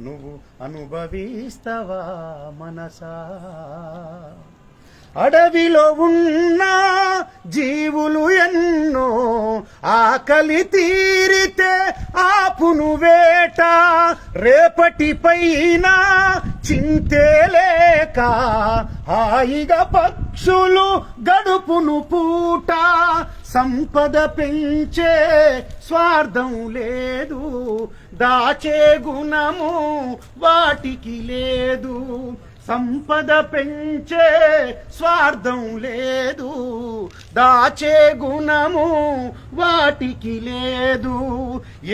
నువ్వు అనుభవిస్తావా మనసా? అడవిలో ఉన్న జీవులు ఎన్నో ఆకలి తీరితే ఆపును వేట, రేపటి పైన చింతే లేక హాయిగా పక్షులు గడుపును పూట. సంపద పెంచే స్వార్థం లేదు, దాచే గుణము వాటికి లేదు. సంపద పెంచే స్వార్థం లేదు, దాచే గుణము వాటికి లేదు.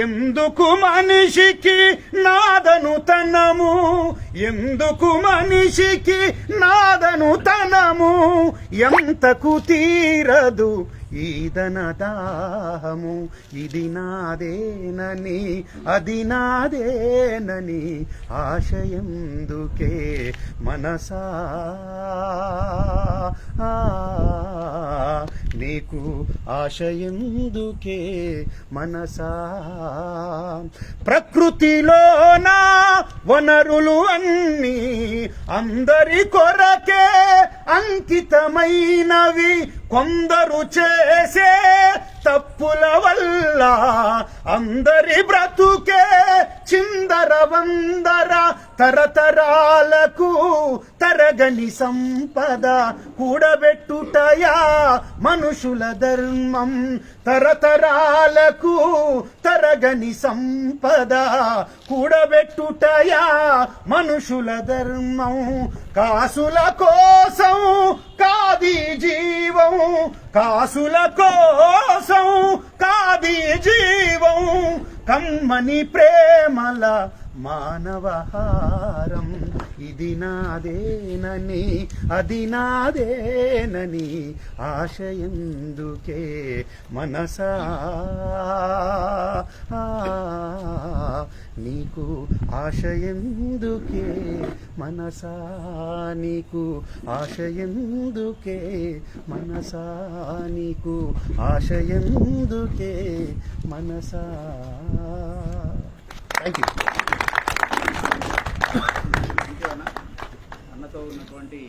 ఎందుకు మనిషికి నాదను తనము, ఎందుకు మనిషికి నాదను తనము? ఎంతకు తీరదు ఈదన దాహము. ఇది నాదేనని అది నాదేనని ఆశయందుకే మనసా నీకు ఆశయందుకే మనసా? ప్రకృతిలోన వనరులు అన్నీ అందరి కొరకే అంకితమైనవి. కొందరు చేసే తప్పుల వల్ల అందరి బ్రతుకే చిందర వందర. తరతరాలకు తరగని సంపద కూడబెట్టుటయా మనుషుల ధర్మం. తరతరాలకు తరగని సంపద కూడబెట్టుటయా మనుషుల ధర్మం. కాసుల కోసం కాది జీవం, కాసుల కోసం కాది జీవం. కమ్మని ప్రేమల మానవహారం. ఇది నాదేనని అది నాదేనని ఆశయందుకే మనసా నీకు ఆశయందుకే మనసా? నీకు ఆశయందుకే మనసా? నీకు ఆశయందుకే మనసా? Thank you. అన్నతో ఉన్నటువంటి